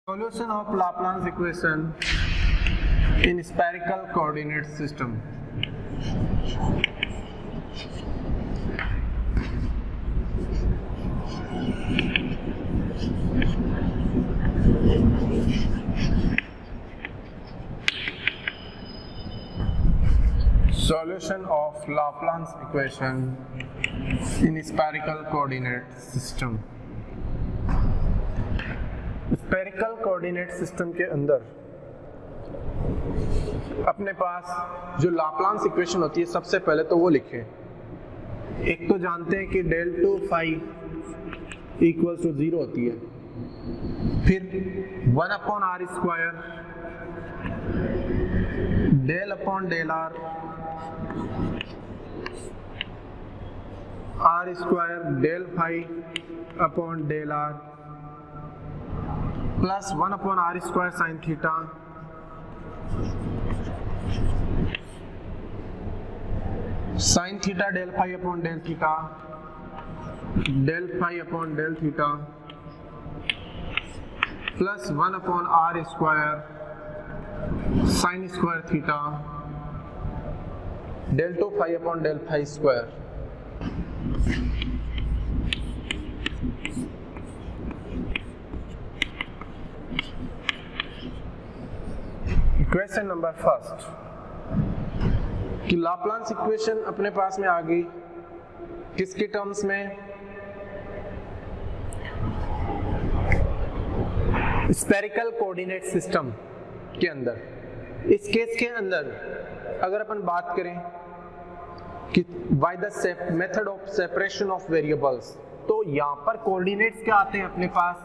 Solution of Laplace equation in spherical coordinate system. Solution of Laplace equation in spherical coordinate system. Spherical coordinate system के अंदर अपने पास जो Laplace equation होती है सबसे पहले तो वो लिखें। एक तो जानते हैं कि del two phi equals to 0 होती है, फिर 1 upon r square del upon del are square del phi upon del r plus 1 upon r square sine theta sine theta del phi upon del theta del phi upon del theta plus 1 upon r square sine square theta del two phi upon del phi square. Equation number first कि Laplace equation अपने पास में आ गई किसके terms में? Spherical coordinate system के अंदर। इस केस के अंदर अगर अपन बात करें कि by the method of separation of variables, तो यहां पर कोऑर्डिनेट्स क्या आते हैं अपने पास?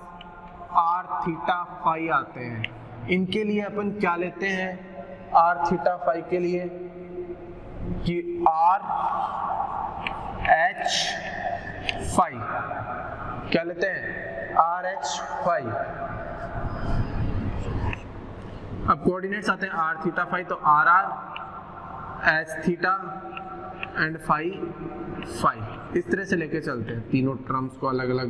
आर थीटा फाई आते हैं। इनके लिए अपन क्या लेते हैं आर थीटा फाई के लिए कि आर एच फाई क्या लेते हैं? R h phi. अब कोऑर्डिनेट्स आते हैं आर थीटा फाई, तो r r h theta and phi phi, इस तरह से लेके चलते हैं तीनों टर्म्स को अलग अलग।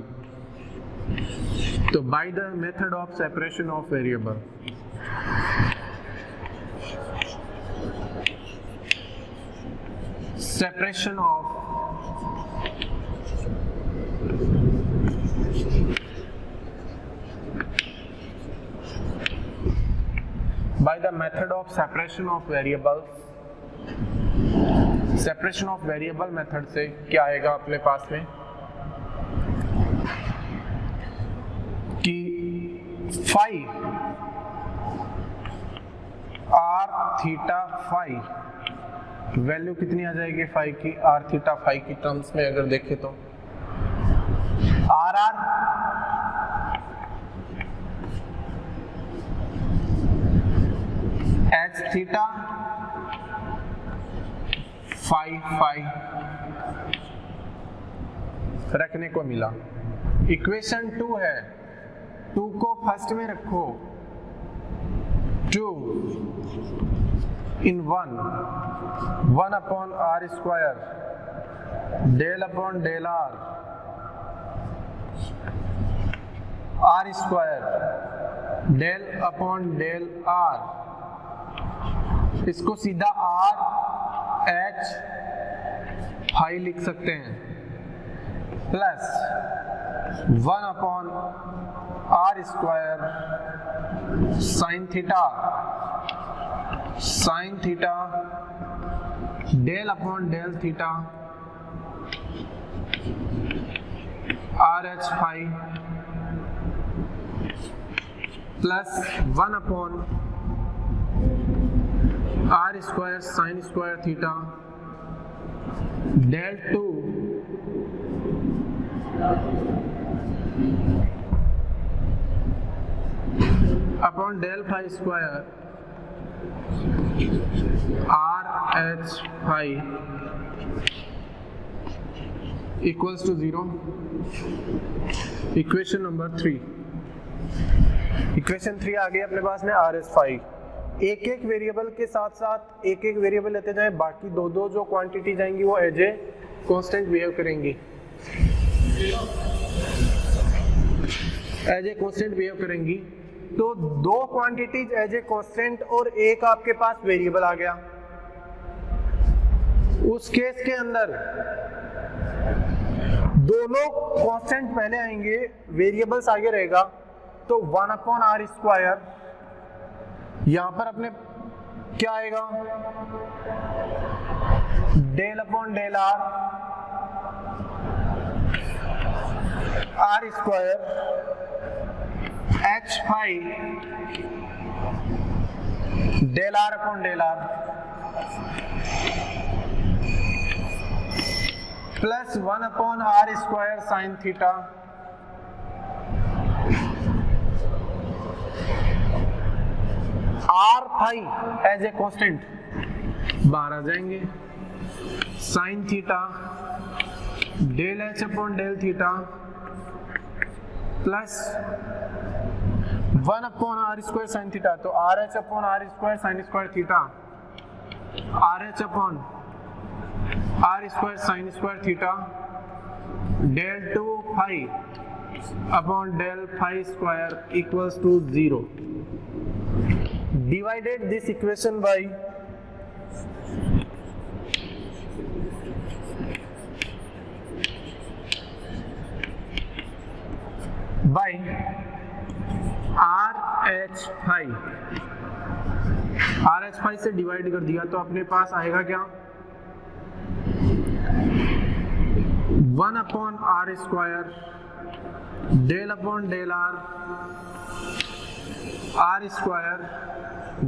तो by the method of separation of variable, separation of by the method of separation of variables, separation of variable method से क्या आएगा अपने पास में कि phi r theta phi value कितनी आ जाएगी फाई की? आर थीटा फाई की टर्म्स में अगर देखें तो r r h theta phi phi रखने को मिला। इक्वेशन 2 है, 2 को फर्स्ट में रखो, 2 in 1 upon r square del upon del r square del upon del r, इसको सीधा r h फाई लिख सकते हैं, plus 1 upon r square sin theta sine theta del upon del theta r h phi plus 1 upon r square sine square theta del two upon del phi square r h phi equals to 0। Equation number 3, equation 3 आ गई अपने पास में are h phi. एक एक variable के साथ साथ एक एक वेरिएबल लेते जाएं, बाकी दो दो जो क्वांटिटी जाएंगी वो एज ए कांस्टेंट बिहेव करेंगी। एज ए कांस्टेंट बिहेव करेंगी। तो दो क्वांटिटीज एज ए कांस्टेंट और एक आपके पास वेरिएबल आ गया। उस केस के अंदर दोनों कांस्टेंट पहले आएंगे, वेरिएबल्स आगे रहेगा, तो 1/r²। यहां पर अपने क्या आएगा, del/del r² h⁵ del/del plus 1/r² sin theta r⁵ as a constant बाहर आ जाएंगे, sin theta del/del theta plus 1/r² sin theta, तो RH/r² sin square theta RH/r² sin square theta del2π/del⁵² equals to 0. Divided this equation by RH⁵ से divide कर दिया तो अपने पास आएगा क्या, 1/r² del/del r²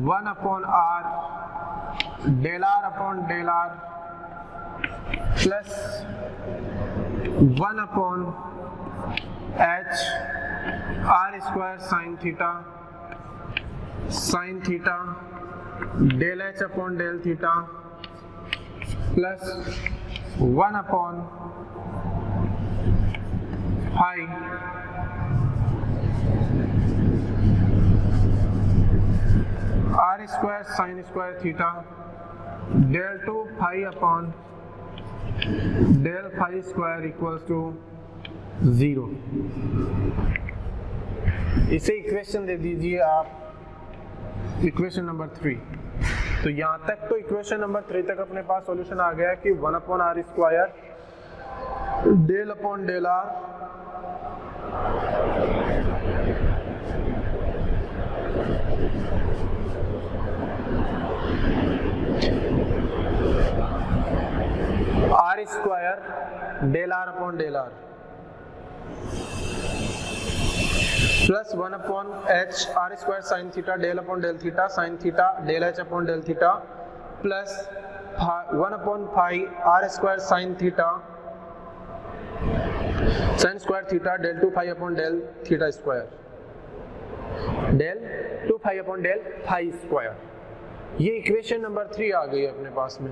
1/r del/del plus 1/h⁵ sin theta del/del theta plus 1/π r² sin square theta del2π/del⁵² equals to 0. इसे equation दे दीजिए आप, इक्वेशन नंबर 3। तो यहां तक तो इक्वेशन नंबर 3 तक अपने पास सॉल्यूशन आ गया कि 1/r² del/del r² del/del plus 1/h⁵ sin theta del/del theta sin theta del/del theta plus 1/π r² sin square theta del2π/del theta square del2π/del⁵²। ये इक्वेशन नंबर 3 आ गई अपने पास में।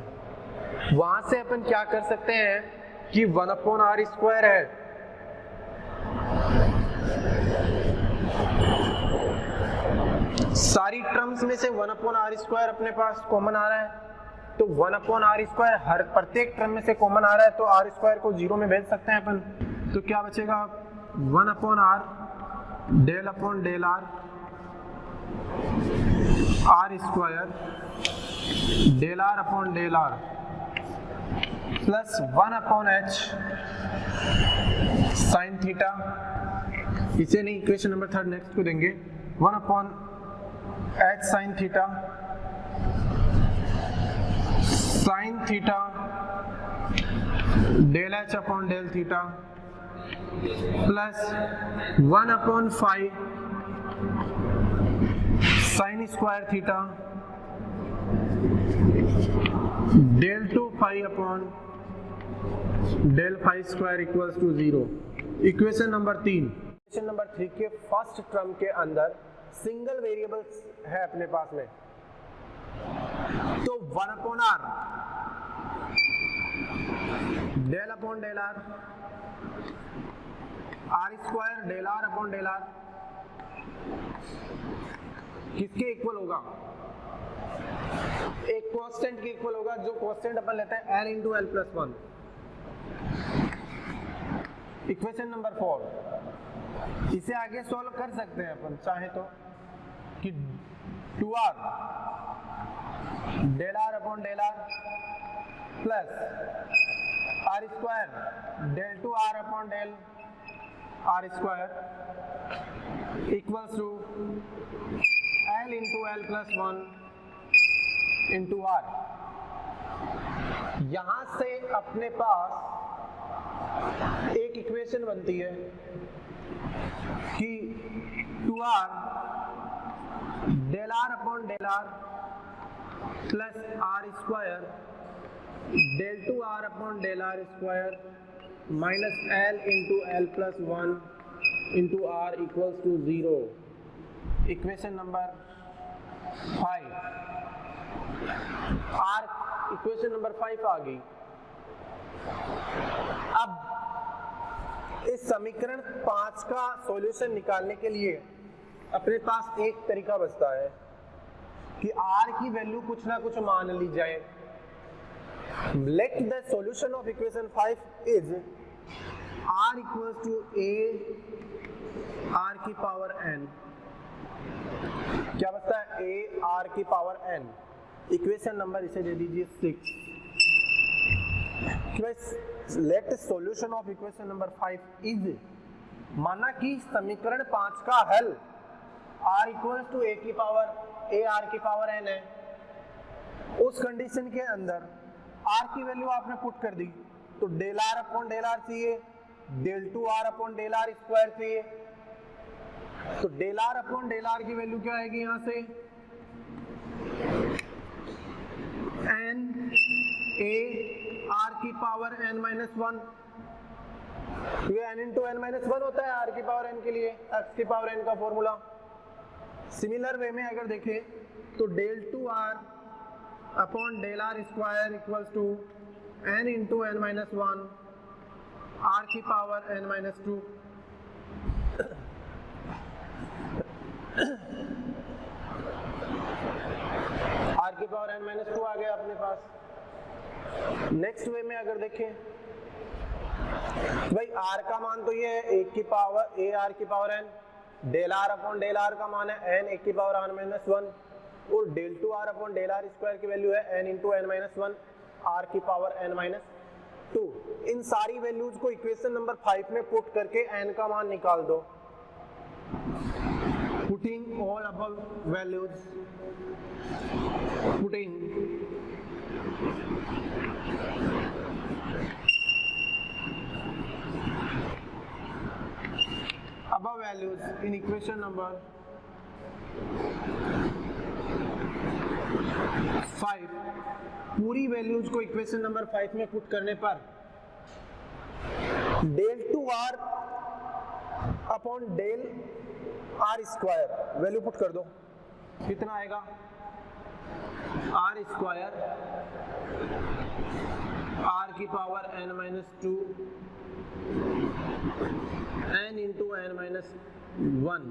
वहां से अपन क्या कर सकते हैं कि 1/r² है, सारी टर्म्स में से 1/r² अपने पास कॉमन आ रहा है, तो 1/r² हर प्रत्येक टर्म में से कॉमन आ रहा है, तो r² को 0 में भेज सकते हैं अपन। तो क्या बचेगा, 1/r del/del r² del/del plus 1/h sin theta, इसे नहीं इक्वेशन नंबर 3 नेक्स्ट को देंगे, 1/h sin theta del/del theta plus 1/π sin square theta del2π/del⁵² equals to 0. Equation number 3। Equation number 3 के फर्स्ट टर्म के अंदर सिंगल वेरिएबल्स है अपने पास में, तो 1/r del/del r² del/del किसके इक्वल होगा, एक कांस्टेंट के इक्वल होगा, जो कांस्टेंट अपन लेते हैं n × l+1। इक्वेशन नंबर 4, इसे आगे सॉल्व कर सकते हैं अपन चाहे तो, कि 2r del are upon del r plus r square del two r upon del are square equals to l into L plus 1 into r. यहां से अपने पास एक इक्वेशन बनती है कि 2r del are upon del r plus r square del two r upon del are square minus L into L plus 1 into r equals to 0। Equation number 5 or equation number 5 आ गई। अब इस समीकरण 5 का solution निकालने के लिए अपने पास एक तरीका बचता है कि r की वैल्यू कुछ ना कुछ मान ली जाए। Let the solution of equation 5 is r equals to a r की पावर n। क्या बचता है? a r की पावर n। इक्वेशन नंबर इसे दे दीजिए 6। Let solution of equation number 5 is, माना कि समीकरण 5 का हल r इक्वल्स टू a की पावर a r की पावर n है। उस कंडीशन के अंदर r की वैल्यू आपने पुट कर दी तो del r upon del r चाहिए, del two r upon del r square चाहिए। तो del r upon del r की वैल्यू क्या आएगी यहां से? n a r की पावर n माइनस 1। ये n इंटू n माइनस 1 होता है r की पावर n के लिए, x की पावर n का फॉर्मूला। सिमिलर वे में अगर देखें तो del two r upon del r square equals to n into n minus 1 r की पावर n माइनस 2। r की पावर n माइनस 2 आ गया अपने पास। नेक्स्ट वे में अगर देखें भाई r का मान तो ये है 1 की पावर a r की power n, del r upon del r का मान है n 1 की पावर r माइनस 1 और del two r upon del r square की वैल्यू है n into n minus 1 r की पावर n माइनस 2। इन सारी वैल्यूज को इक्वेशन नंबर 5 में पुट करके n का मान निकाल दो। Putting all above values, putting above values in equation number 5, पूरी वैल्यूज को इक्वेशन नंबर 5 में पुट करने पर del two r upon del r square value put कर दो, कितना आएगा? r स्क्वायर r की power n minus 2 n into n minus 1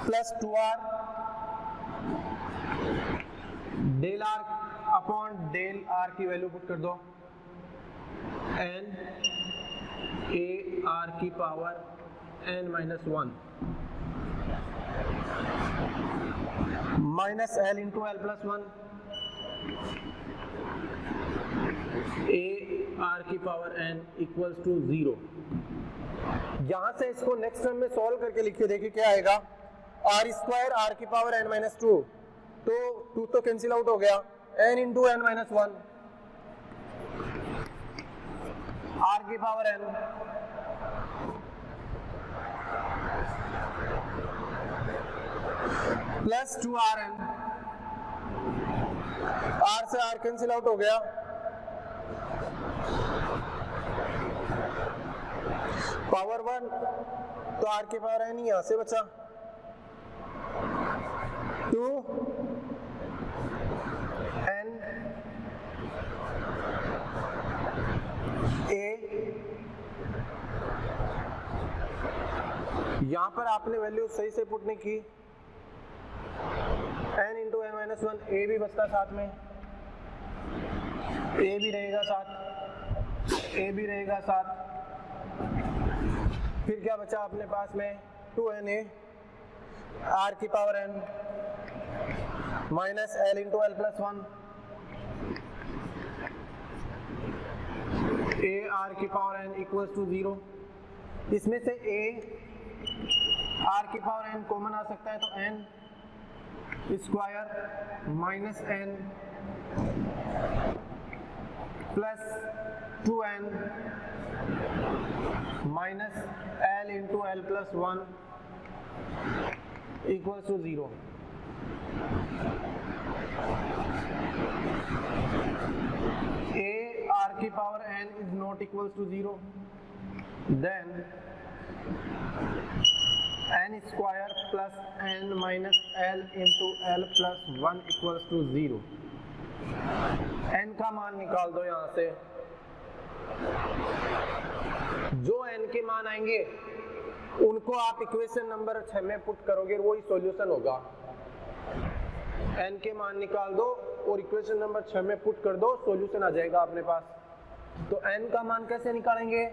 plus 2r del r upon del r की वैल्यू पुट कर दो n a r की power n minus 1 minus l into l plus 1 a r की power n equals to 0। यहां से इसको next term में solve करके लिखिए, देखिए क्या आएगा। r स्क्वायर r की पावर n माइनस 2, तो 2 तो कैंसिल आउट हो गया, n into n minus 1 r की power n plus 2rn, r से r कैंसिल आउट हो गया, पावर 1 तो r की पावर n यहां से बचा 2 n a। यहां पर आपने वैल्यू सही से पुट नहीं की, n into n minus 1 a भी बचता साथ में, a भी रहेगा साथ, a भी रहेगा साथ। फिर क्या बचा अपने पास में? इंटू एन ए आर की power N minus L into L plus 1 A R की पावर एन इक्वल्स टू 0। इसमें से ए आर की पावर एन कॉमन आ सकता है, तो N square minus N plus 2n minus L into L plus 1 equals to 0। A R की power n is not equals to 0, then n square plus n minus L into L plus 1 equals to 0। n का मान निकाल दो यहां से, जो n के मान आएंगे उनको आप इक्वेशन नंबर 6 में पुट करोगे, वही सॉल्यूशन होगा। n के मान निकाल दो और इक्वेशन नंबर 6 में पुट कर दो, सॉल्यूशन आ जाएगा अपने पास। तो n का मान कैसे निकालेंगे?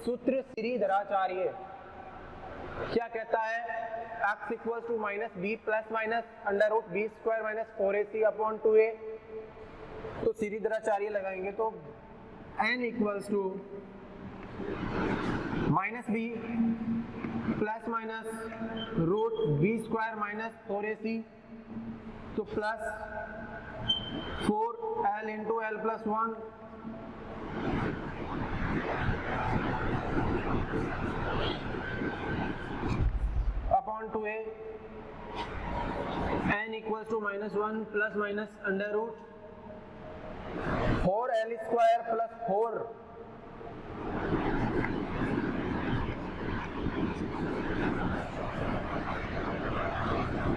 सूत्र श्रीधराचार्य क्या कहता है? x equals to minus b plus minus under root b square minus 4ac upon 2a। तो श्रीधराचार्य लगाएंगे तो n equals to minus b plus minus root b square minus 4ac, तो plus 4l into L plus 1 upon 2a, n equals to minus 1 plus minus under root 4l square plus 4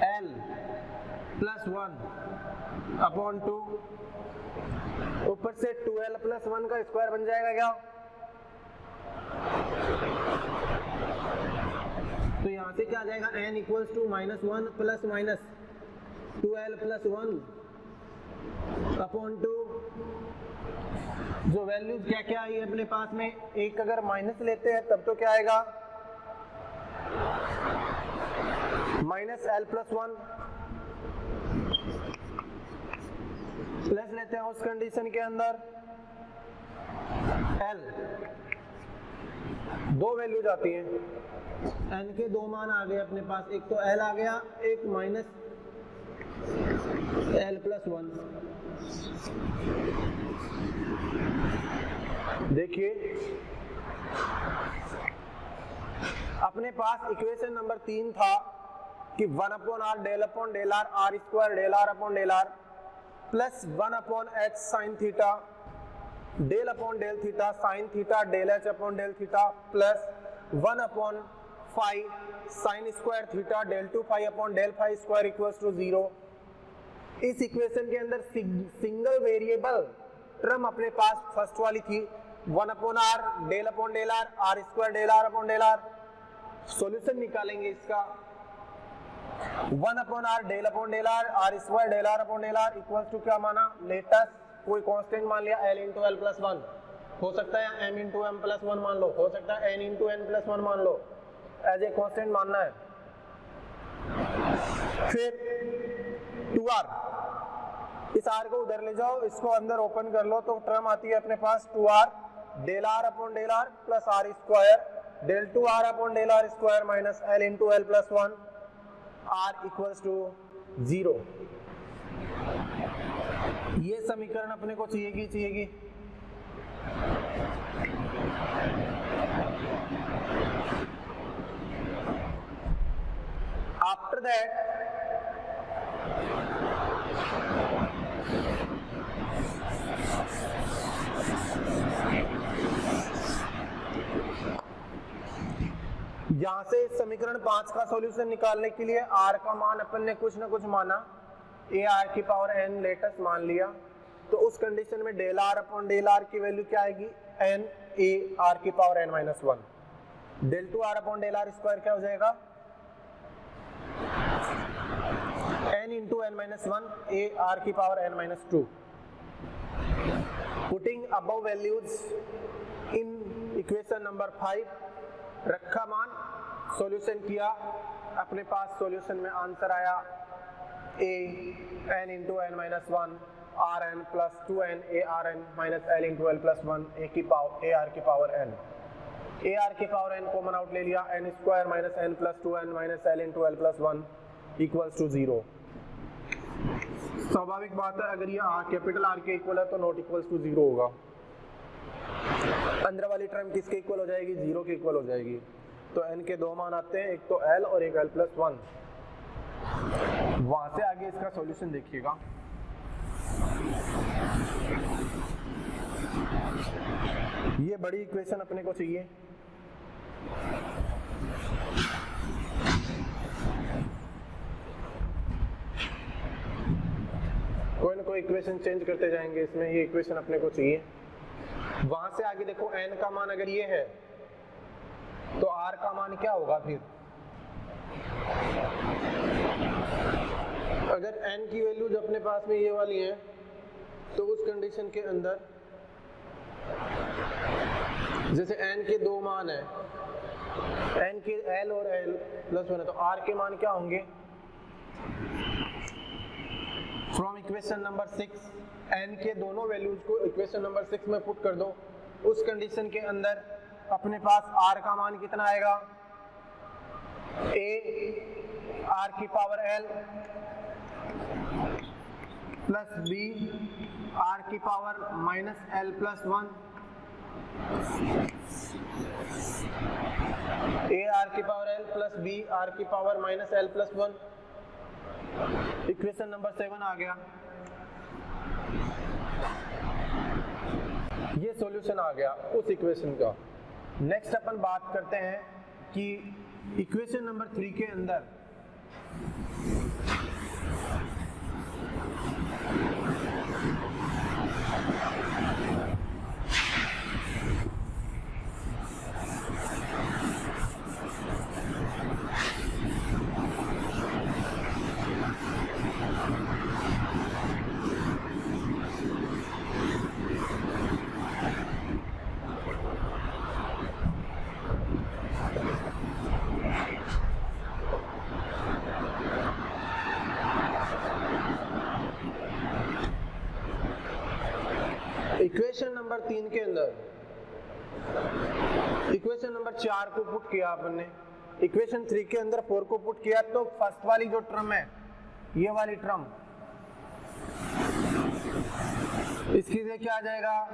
l plus 1 upon 2, ऊपर से 2l plus 1 का square बन जाएगा क्या? तो यहां से क्या आ जाएगा? n equals to minus 1 plus minus 2l plus 1 upon 2। जो वैल्यूज क्या क्या आई अपने पास में, एक अगर माइनस लेते हैं तब तो क्या आएगा? माइनस एल प्लस 1, प्लस लेते हैं उस कंडीशन के अंदर एल, दो वैल्यूज आती हैं, एन के दो मान आ गए अपने पास, एक तो एल आ गया, एक माइनस एल प्लस 1। देखिए अपने पास इक्वेशन नंबर 3 था कि 1 upon r del upon del r r square del are upon del r plus 1 upon h sine theta del upon del theta sine theta del h upon del theta plus 1 upon phi sine square theta del 2 phi upon del phi square equals to 0। इस equation के अंदर single variable term अपने पास first वाली थी 1 upon r del upon del r r square del are upon del r. Solution निकालेंगे इसका, 1 upon r del upon del r r square del are upon del r equals to क्या माना? Latest कोई constant मान लिया l into L plus 1, हो सकता है m इंटू एम प्लस 1 मान लो, हो सकता है n इंटू एन प्लस 1 मान लो, एज ए कांस्टेंट मानना है। फिर 2r, इस r को उधर ले जाओ, इसको अंदर ओपन कर लो तो टर्म आती है अपने पास 2r del are upon del r plus r square del 2r upon del are square minus l into L plus 1 r equals to 0। ये समीकरण अपने को चाहिएगी। आफ्टर दैट यहां से समीकरण 5 का सॉल्यूशन निकालने के लिए r का मान अपन ने कुछ ना कुछ माना, ए आर की पावर n लेटेस्ट मान लिया, तो उस कंडीशन में del are upon del R की वैल्यू क्या आएगी? n ए आर की power n minus 1 del 2 R upon del are square क्या हो जाएगा? n into N minus 1 A R की power n minus 2। Putting above values in equation number 5, रखा मान सॉल्यूशन किया, अपने पास सॉल्यूशन में आंसर आया a n into n minus 1 rn plus 2n arn minus l into l plus 1 ar की power n। ar की पावर n कॉमन आउट ले लिया, n square minus n plus 2n minus l into l plus 1 equals to 0। स्वाभाविक बात है, अगर ये capital R के इक्वल है तो नॉट इक्वल्स टू 0 होगा। अंदर वाली टर्म किसके इक्वल हो जाएगी? 0 के इक्वल हो जाएगी। तो n के दो मान आते हैं, एक तो l और एक l प्लस 1। वहां से आगे इसका सॉल्यूशन देखिएगा। ये बड़ी इक्वेशन अपने को चाहिए। कोई ना कोई इक्वेशन चेंज करते जाएंगे इसमें, ये इक्वेशन अपने को चाहिए। वहां से आगे देखो n का मान अगर ये है तो r का मान क्या होगा फिर? अगर n की वैल्यू जो अपने पास में ये वाली है तो उस कंडीशन के अंदर जैसे n के दो मान है, n के l और l प्लस 1 है, तो r के मान क्या होंगे? फ्रॉम इक्वेशन नंबर 6 n के दोनों वैल्यूज को इक्वेशन नंबर 6 में पुट कर दो। उस कंडीशन के अंदर अपने पास r का मान कितना आएगा? a r की power l plus b r की power minus l plus 1 a r की power l plus b r की power minus l plus 1। Equation number 7 आ गया। ये सॉल्यूशन आ गया उस इक्वेशन का। नेक्स्ट अपन बात करते हैं कि इक्वेशन नंबर 3 के अंदर इक्वेशन नंबर 3 के अंदर इक्वेशन नंबर 4 को पुट किया अपन ने, इक्वेशन 3 के अंदर 4 को पुट किया, तो फर्स्ट वाली जो टर्म है ये वाली टर्म, इसकी जगह क्या आ जाएगा?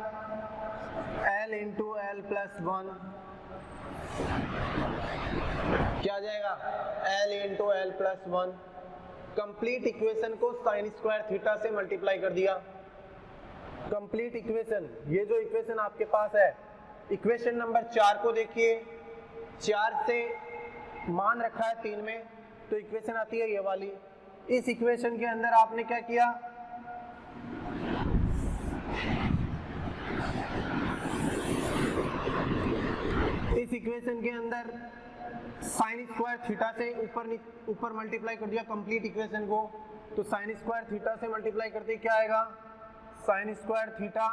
l इंटू एल प्लस 1 क्या आ जाएगा? l into L plus 1। Complete equation को साइन स्क्वायर थीटा से मल्टीप्लाई कर दिया। कंप्लीट इक्वेशन, ये जो इक्वेशन आपके पास है, इक्वेशन नंबर 4 को देखिए, 4 से मान रखा है 3 में, तो इक्वेशन आती है ये वाली। इस इक्वेशन के अंदर आपने क्या किया? इस इक्वेशन के अंदर साइन स्क्वायर थीटा से ऊपर मल्टीप्लाई कर दिया कंप्लीट इक्वेशन को। तो साइन स्क्वायर थीटा से मल्टीप्लाई करते क्या आएगा? साइन स्क्वायर थीटा,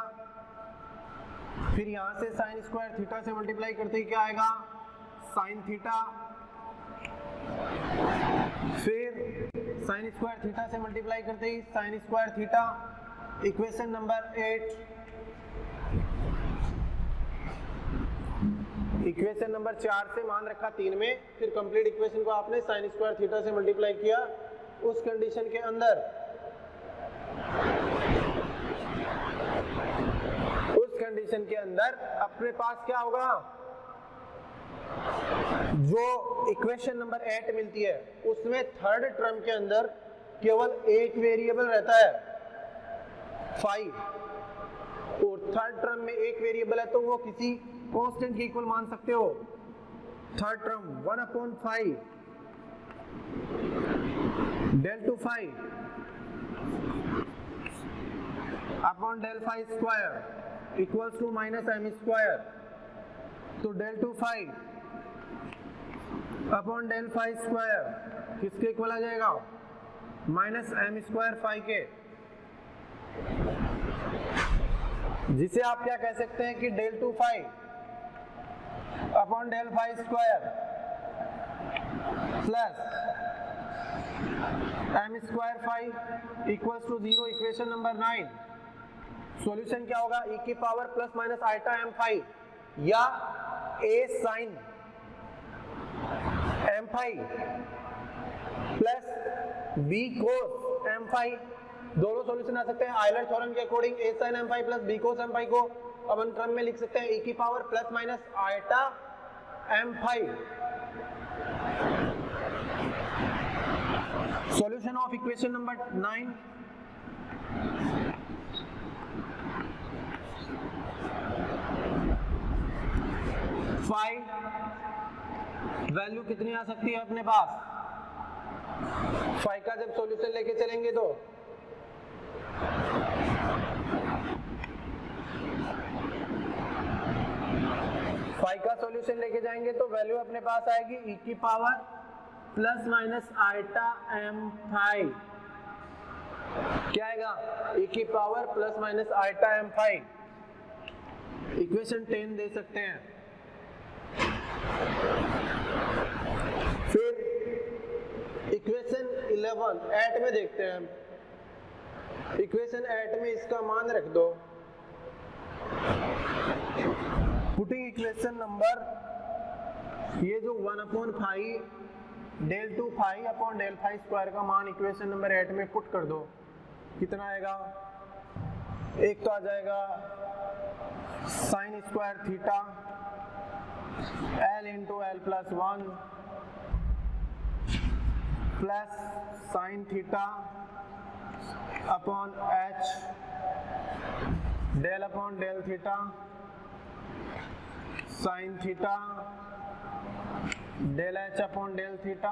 फिर यहां से साइन स्क्वायर थीटा से मल्टीप्लाई करते ही क्या आएगा? साइन थीटा, फिर साइन स्क्वायर थीटा से मल्टीप्लाई करते ही sine square theta. Equation number 8, equation number 4 से मान रखा 3 में, फिर कंप्लीट इक्वेशन को आपने साइन स्क्वायर थीटा से मल्टीप्लाई किया। उस कंडीशन के अंदर अपने पास क्या होगा? जो इक्वेशन नंबर 8 मिलती है उसमें थर्ड टर्म के अंदर केवल एक वेरिएबल रहता है 5, और थर्ड टर्म में एक वेरिएबल है तो वो किसी कांस्टेंट के इक्वल मान सकते हो। Third term 1/5 del 2 phi upon del phi square equals to minus m square. तो del 2 phi upon del phi square किसके इक्वल आ जाएगा? माइनस m स्क्वायर phi के, जिसे आप क्या कह सकते हैं कि del 2 phi upon del phi square plus m square phi equals to 0, equation number 9। Solution क्या होगा, e की power plus minus iota m phi या a sine m phi plus b cos m phi. दोनों solution आ सकते हैं Euler theorem के according. a sin m phi plus b cos m phi को अपन क्रम में लिख सकते हैं e की power plus minus iota m phi. Solution of equation number 9, phi value कितनी आ सकती है अपने पास, फाई का जब सॉल्यूशन लेके चलेंगे तो फाई का सॉल्यूशन लेके जाएंगे तो वैल्यू अपने पास आएगी e की power plus minus iota m phi. क्या आएगा, e की power plus minus iota m phi. Equation 10 दे सकते हैं। फिर इक्वेशन 11 8 में देखते हैं हम। इक्वेशन 8 में इसका मान रख दो। पुटिंग इक्वेशन नंबर, ये जो 1/5 del 2 phi upon del phi square का मान इक्वेशन नंबर 8 में पुट कर दो। कितना आएगा, एक तो आ जाएगा sine square theta l into L plus 1 plus sine theta upon h del upon del theta sine theta del h upon del theta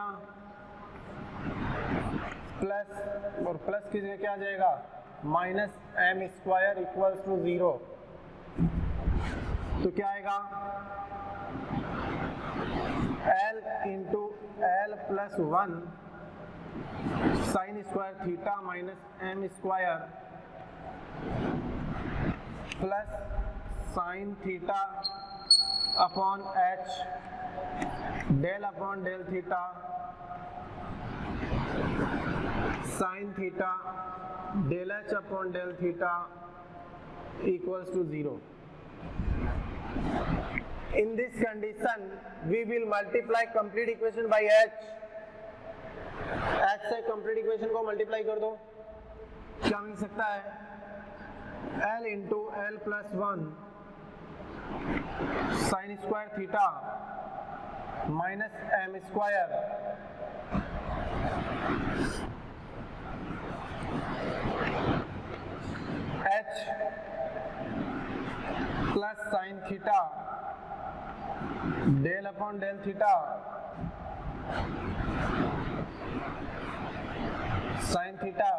plus, और प्लस की जगह क्या आ जाएगा, minus m square equals to 0। तो क्या आएगा, l into L plus 1 sine square theta minus m square plus sine theta upon h del upon del theta sine theta del h upon del theta equals to 0. In this condition, we will multiply complete equation by h. h से complete equation को multiply कर दो, क्या मिल सकता है, l into L plus 1 sine square theta minus m square h plus sine theta del upon del theta sine theta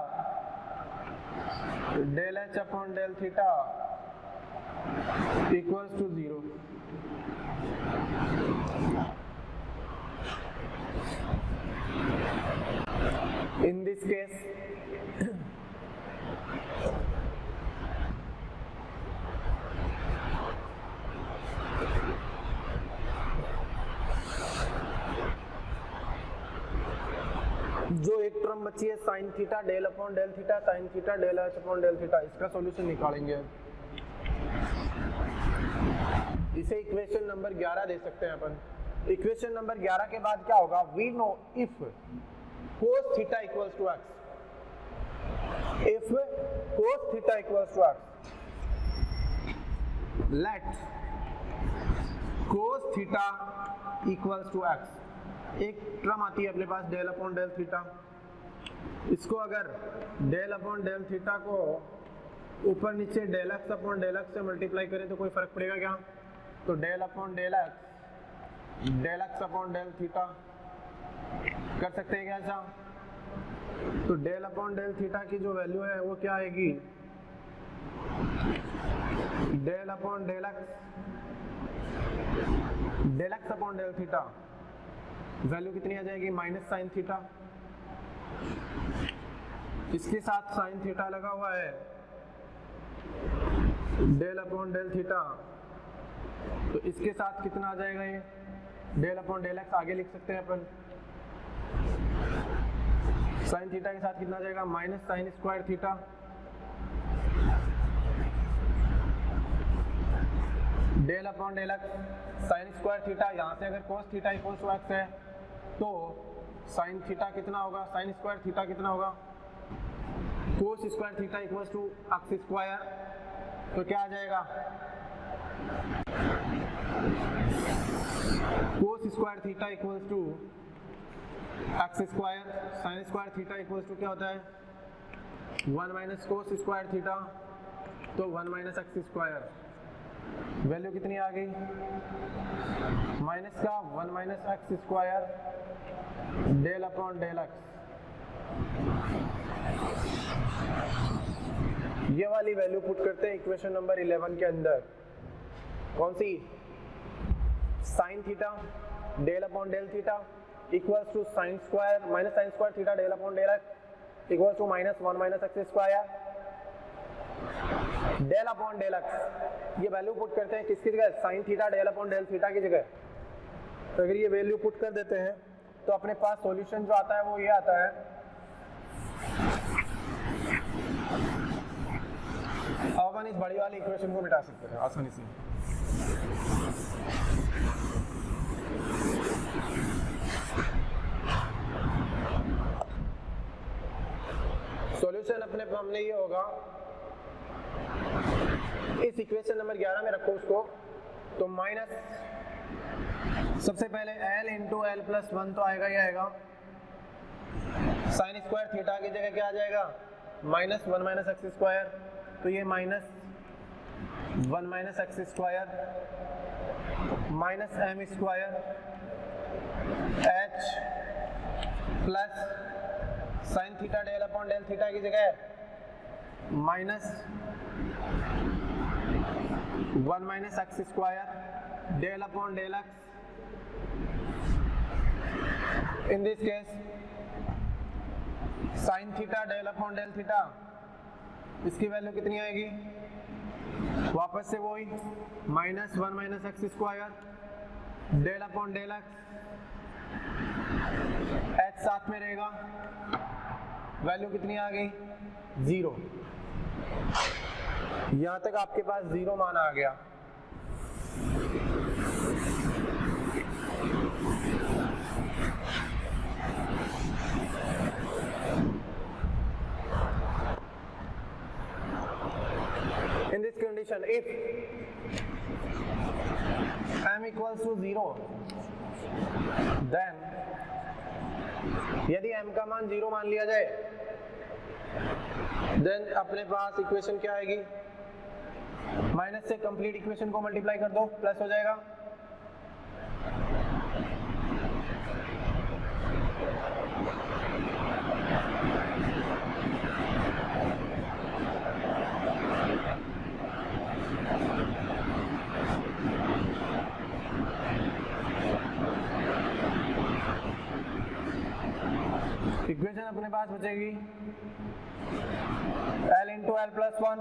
del h upon del theta equals to 0. In this case, जो एक term बची है sine theta del upon del theta sine theta del h upon del theta, इसका solution निकालेंगे. इसे equation number 11 दे सकते हैं अपन. Equation number 11 के बाद क्या होगा, we know if cos theta equals to x, if cos theta equals to x, let cos theta equals to x. एक टर्म आती है अपने पास डेल अपॉन डेल थीटा, इसको अगर डेल अपॉन डेल थीटा को ऊपर नीचे del x upon del x से मल्टीप्लाई करें तो कोई फर्क पड़ेगा क्या, तो del upon del x upon del theta कर सकते हैं क्या ऐसा. तो डेल अपॉन डेल थीटा की जो वैल्यू है वो क्या आएगी, del upon del x upon del theta, value कितनी आ जाएगी, माइनस साइन थीटा. इसके साथ साइन थीटा लगा हुआ है डेल अपॉन डेल थीटा, तो इसके साथ कितना आ जाएगा, ये डेल अपॉन डेल एक्स आगे लिख सकते हैं अपन, साइन थीटा के साथ कितना जाएगा, minus sine square theta, del upon del x sine square theta. यहाँ से अगर cos theta equals to x है तो साइन थीटा कितना होगा, साइन स्क्वायर थीटा कितना होगा, cos square theta equals to x square. तो क्या आ जाएगा, cos square theta equals to x square, sine square theta equals to क्या होता है, 1 माइनस कोस स्क्वायर थीटा, तो 1 माइनस एक्स स्क्वायर। वैल्यू कितनी आ गई, माइनस का 1 minus x square del upon del x. ये वाली वैल्यू पुट करते हैं इक्वेशन नंबर 11 के अंदर। कौन सी, sine theta del upon del theta equals to sine square minus sine square theta del upon del x equals to minus 1 minus x square del upon del x. ये value put करते हैं किसकी जगह, sine theta del upon del theta की जगह। तो अगर ये वैल्यू पुट कर देते हैं तो अपने पास सॉल्यूशन जो आता है वो ये आता है, अब अपन इस बड़ी वाली इक्वेशन को मिटा सकते हैं आसानी से। सॉल्यूशन अपने सामने ये होगा, इस इक्वेशन नंबर 11 में रखो उसको, तो माइनस सबसे पहले l इंटू एल प्लस 1 तो आएगा ही आएगा, साइन स्क्वायर थीटा की जगह क्या आ जाएगा, माइनस 1 माइनस एक्स स्क्वायर, तो ये minus 1 minus x square minus m square h plus sine theta del upon del theta की जगह minus 1 minus x square del upon del x. In this case sine theta del upon del theta, इसकी value कितनी आएगी, वापस से वही minus 1 minus x square del upon del x, h साथ में रहेगा, वैल्यू कितनी आ गई, 0। यहां तक आपके पास 0 मान आ गया। In this condition, if m equals to 0, then यदि m का मान 0 मान लिया जाए, देन अपने पास इक्वेशन क्या आएगी, माइनस से कंप्लीट इक्वेशन को मल्टीप्लाई कर दो, प्लस हो जाएगा, इक्वेशन अपने पास बचेगी l इंटू एल प्लस 1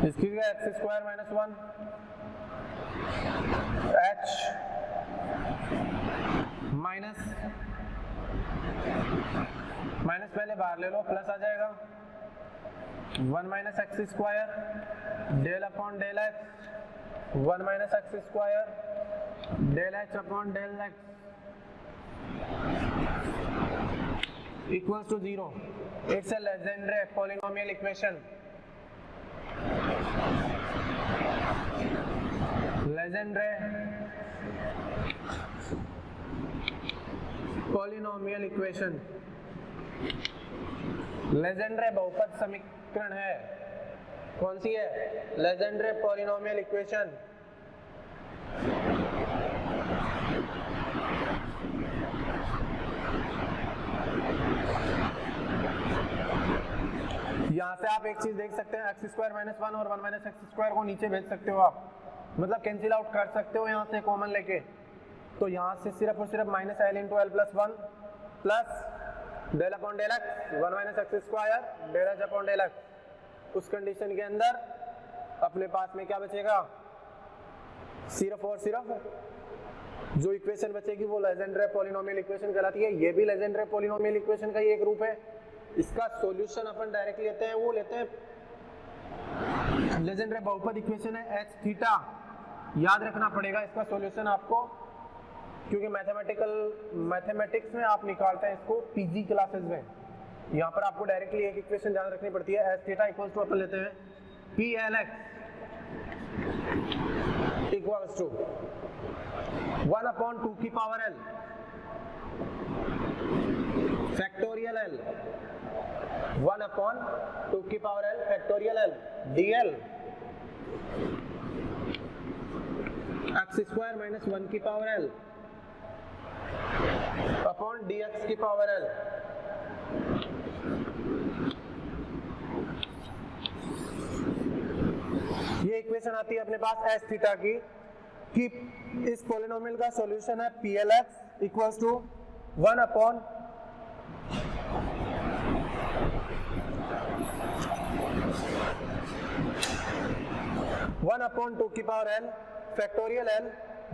इसकी जगह x square minus 1 h minus minus पहले बाहर ले लो, प्लस आ जाएगा 1 minus x square del upon del x 1 minus x square del h upon del x equals to 0। It's a legendary polynomial equation. Legendary polynomial equation, legendary बहुपद समीकरण है। कौन सी है, लेजेंडरी पॉलिनोमियल इक्वेशन। यहां से आप एक चीज देख सकते हैं, एक्स स्क्वायर माइनस 1 और 1 माइनस एक्स स्क्वायर को नीचे भेज सकते हो आप, मतलब कैंसिल आउट कर सकते हो यहां से कॉमन लेके। तो यहां से सिर्फ और सिर्फ minus L into L plus 1 plus del upon del x 1 minus x square del h upon del x. उस कंडीशन के अंदर अपने पास में क्या बचेगा, सिर्फ और सिर्फ जो इक्वेशन बचेगी वो लेजेंड्रे पॉलिनोमियल इक्वेशन कहलाती है। ये भी लेजेंड्रे पॉलिनोमियल इक्वेशन का ही एक रूप है। इसका सॉल्यूशन अपन डायरेक्टली लेते हैं, वो लेते हैं लेजेंड्रे बहुपद इक्वेशन है एच थीटा। याद रखना पड़ेगा इसका सॉल्यूशन आपको, क्योंकि मैथमेटिक्स में आप निकालते हैं इसको पीजी क्लासेस में। यहाँ पर आपको डायरेक्टली एक इक्वेशन ध्यान रखनी पड़ती है, एच थीटा इक्वल्स टू अपन लेते हैं P L x equals to 1/2 की पावर एल फैक्टोरियल एल 1/2 की power L factorial L dl x² - 1 की पावर एल अपॉन dx की पावर एल। ये इक्वेशन आती है अपने पास एच थीटा की, कि इस पॉलिनोमियल का सॉल्यूशन है PLX इक्वल्स टू 1/2 की power L factorial L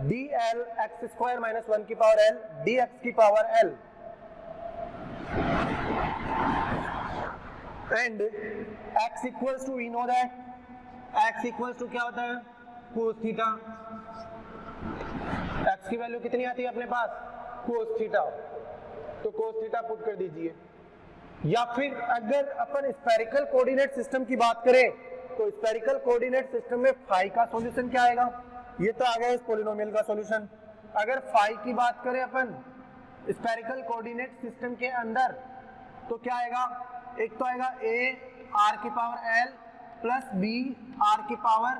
dl x² - 1 की पावर एल dx की power l and x equals to, we know that x equals to क्या होता है cos थीटा। x की वैल्यू कितनी आती है अपने पास cos थीटा, तो cos थीटा पुट कर दीजिए। या फिर अगर अपन स्फेरिकल कोऑर्डिनेट सिस्टम की बात करें तो स्फेरिकल कोऑर्डिनेट सिस्टम में फाई का सॉल्यूशन क्या आएगा, ये तो आ गया इस पॉलिनोमियल का सॉल्यूशन। अगर फाई की बात करें अपन स्फेरिकल कोऑर्डिनेट सिस्टम के अंदर तो क्या आएगा, एक तो आएगा a r की power l plus b r की पावर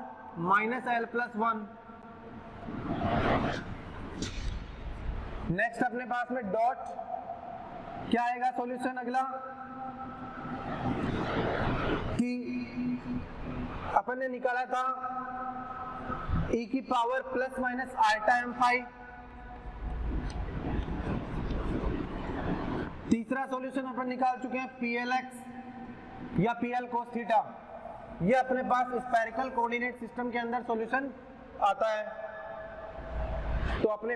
-l प्लस 1। नेक्स्ट अपने पास में डॉट क्या आएगा सॉल्यूशन अगला, कि अपन ने निकाला था e की पावर प्लस माइनस आल्टा m फाई। तीसरा सॉल्यूशन अपन निकाल चुके हैं PLX या PL cos थीटा। ये अपने पास स्फेरिकल कोऑर्डिनेट सिस्टम के अंदर सॉल्यूशन आता है। तो अपने